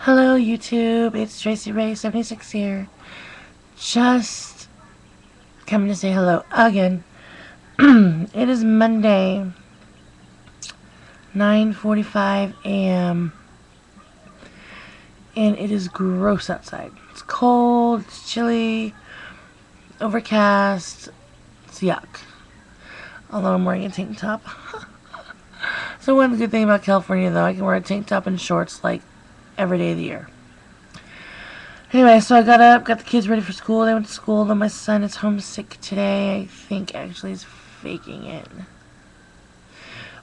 Hello YouTube, it's traciirae76 here. Just coming to say hello again. It is Monday, 9:45 a.m. and it is gross outside. It's cold, it's chilly, overcast, it's yuck. Although I'm wearing a tank top. So one good thing about California though, I can wear a tank top and shorts like every day of the year. Anyway, so I got up, got the kids ready for school. They went to school, though my son is homesick today. I think actually he's faking it.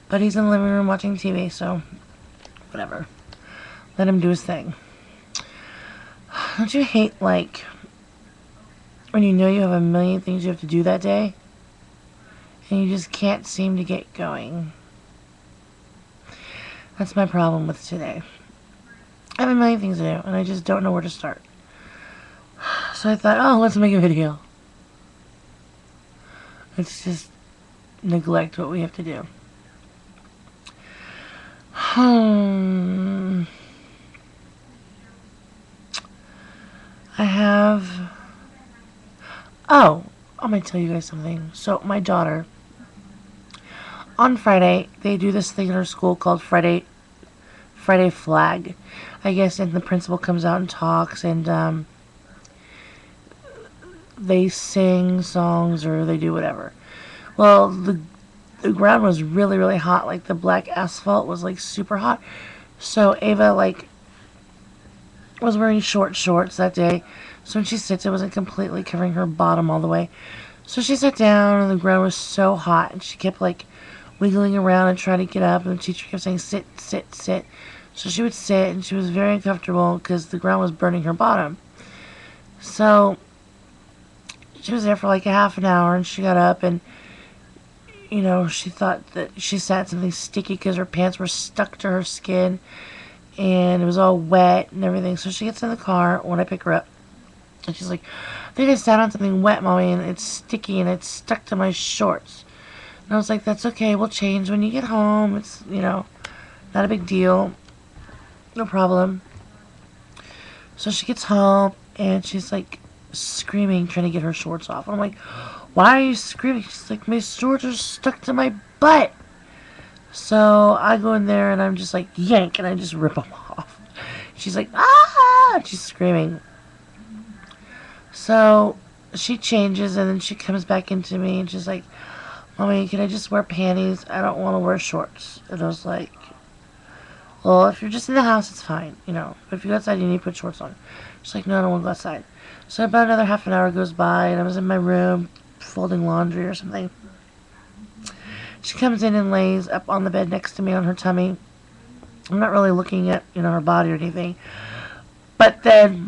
But he's in the living room watching TV, so whatever. Let him do his thing. Don't you hate, like, when you know you have a million things you have to do that day, and you just can't seem to get going? That's my problem with today. I have a million things to do, and I just don't know where to start. So I thought, oh, let's make a video. Let's just neglect what we have to do. I have... Oh, I'm going to tell you guys something. So, my daughter, on Friday, they do this thing in her school called Friday Flag. I guess, and the principal comes out and talks, and they sing songs or they do whatever. Well, the ground was really, really hot. Like, the black asphalt was, like, super hot. So, Ava, like, was wearing short shorts that day. So, when she sits, it wasn't completely covering her bottom all the way. So, she sat down, and the ground was so hot. And she kept, like, wiggling around and trying to get up. And the teacher kept saying, sit, sit, sit. So, she would sit, and she was very uncomfortable because the ground was burning her bottom. So, she was there for, like, a half an hour, and she got up, and you know, she thought that she sat in something sticky because her pants were stuck to her skin and it was all wet and everything. So she gets in the car when I pick her up and she's like, I think I sat on something wet, Mommy, and it's sticky and it's stuck to my shorts. And I was like, that's okay, we'll change when you get home. It's, you know, not a big deal. No problem. So she gets home and she's like screaming, trying to get her shorts off. And I'm like, why are you screaming? She's like, my shorts are stuck to my butt. So I go in there and I'm just like, yank, and I just rip them off. She's like, ah! She's screaming. So she changes and then she comes back into me and she's like, Mommy, can I just wear panties? I don't want to wear shorts. And I was like, well, if you're just in the house, it's fine, you know. But if you go outside, you need to put shorts on. She's like, no, I don't want to go outside. So about another half an hour goes by and I was in my room folding laundry or something. She comes in and lays up on the bed next to me on her tummy. I'm not really looking at, you know, her body or anything. But then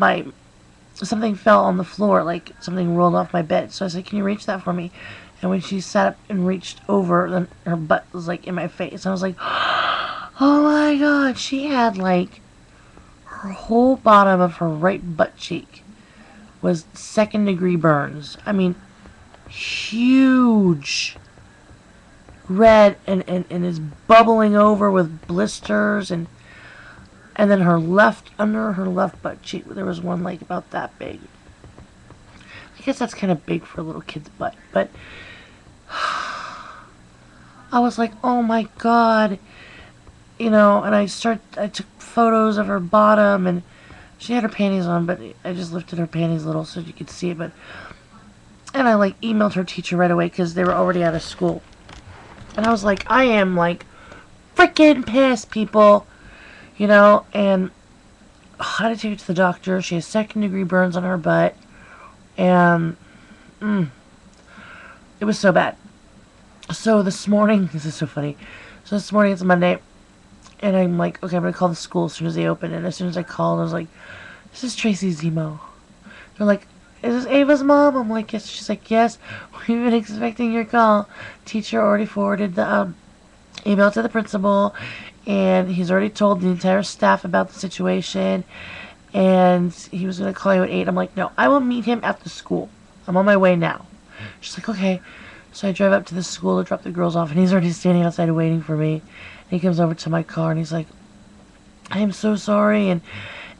something fell on the floor, like something rolled off my bed. So I said, can you reach that for me? And when she sat up and reached over, then her butt was like in my face. I was like, oh my God. She had like her whole bottom of her right butt cheek was 2nd-degree burns. I mean, huge, red, and is bubbling over with blisters, and then under her left butt cheek there was one like about that big. I guess that's kind of big for a little kid's butt, but I was like, oh my God, you know. And I took photos of her bottom, and she had her panties on, but I just lifted her panties a little so you could see it. And I like emailed her teacher right away because they were already out of school. And I was like, I am like freaking pissed, people, you know. And I had to take her to the doctor. She has 2nd-degree burns on her butt, and it was so bad. So this morning, this is so funny. So this morning, it's Monday, and I'm like, okay, I'm gonna call the school as soon as they open. And as soon as I called, I was like, this is Tracy's emo. They're like, is this Ava's mom? I'm like, yes. She's like, yes, we've been expecting your call. Teacher already forwarded the email to the principal, and he's already told the entire staff about the situation, and he was going to call you at 8. I'm like, no, I will meet him at the school. I'm on my way now. She's like, okay. So I drive up to the school to drop the girls off, and he's already standing outside waiting for me. And he comes over to my car, and he's like, I am so sorry, and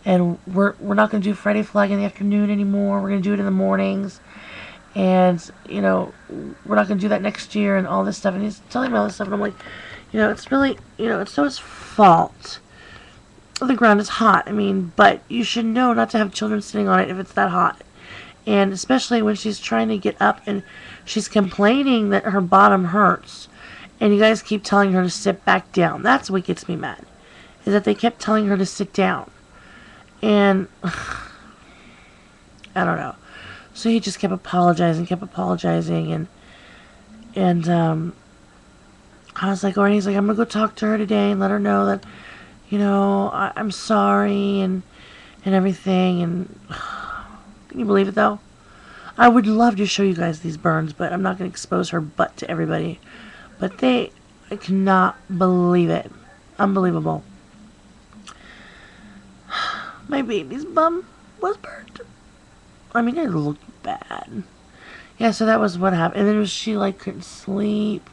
and we're not going to do Friday flag in the afternoon anymore. We're going to do it in the mornings, and you know, we're not going to do that next year and all this stuff. And he's telling me all this stuff, and I'm like, you know, it's really, you know, it's Noah's fault. The ground is hot. I mean, but you should know not to have children sitting on it if it's that hot. And especially when she's trying to get up and she's complaining that her bottom hurts. And you guys keep telling her to sit back down. That's what gets me mad. Is that they kept telling her to sit down. And I don't know. So he just kept apologizing. And I was like, alright, he's like, I'm going to go talk to her today and let her know that, you know, I'm sorry and everything. And can you believe it, though? I would love to show you guys these burns, but I'm not going to expose her butt to everybody. But I cannot believe it. Unbelievable. My baby's bum was burnt. I mean, it looked bad. Yeah, so that was what happened. And then she, like, couldn't sleep.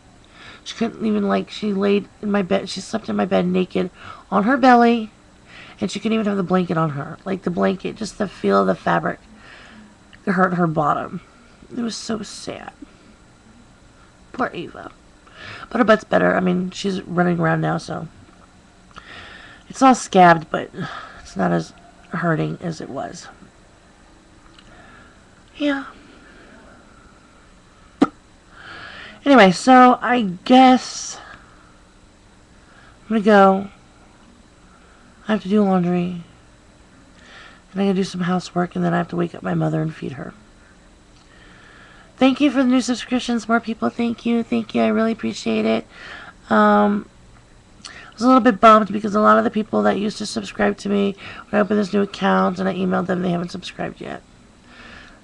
She couldn't even, like, she laid in my bed. She slept in my bed naked on her belly. And she couldn't even have the blanket on her. Like, the blanket, just the feel of the fabric hurt her bottom. It was so sad. Poor Ava. But her butt's better. I mean, she's running around now, so. It's all scabbed, but it's not as hurting as it was. Yeah. Anyway, so I guess I'm gonna go. I have to do laundry. And I'm gonna do some housework, and then I have to wake up my mother and feed her. Thank you for the new subscriptions, more people. Thank you. I really appreciate it. I was a little bit bummed because a lot of the people that used to subscribe to me, when I opened this new account and I emailed them, they haven't subscribed yet.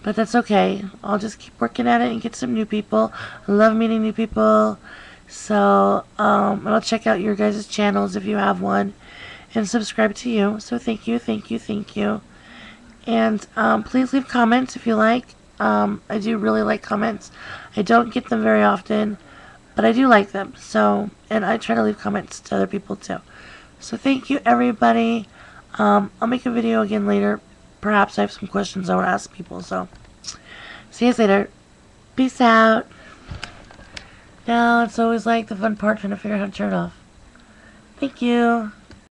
But that's okay. I'll just keep working at it and get some new people. I love meeting new people. So, I'll check out your guys' channels if you have one and subscribe to you. So thank you. And please leave comments if you like. I do really like comments. I don't get them very often, but I do like them. So, and I try to leave comments to other people too. So thank you, everybody. I'll make a video again later. Perhaps I have some questions I want to ask people. So, see you guys later. Peace out. Now, it's always like the fun part trying to figure out how to turn it off. Thank you.